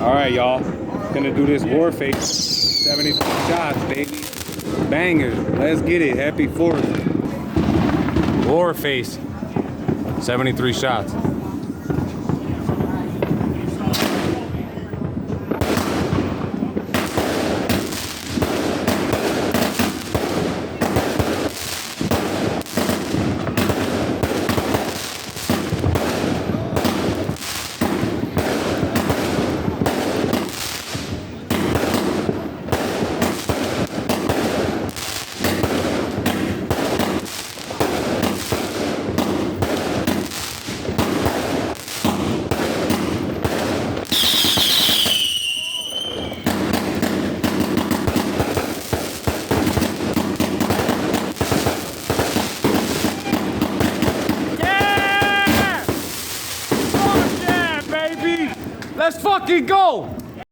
All right, y'all. Gonna do this WarFace. 70 shots, baby. Bangers. Let's get it. Happy 4th. WarFace. 73 shots. Let's fucking go!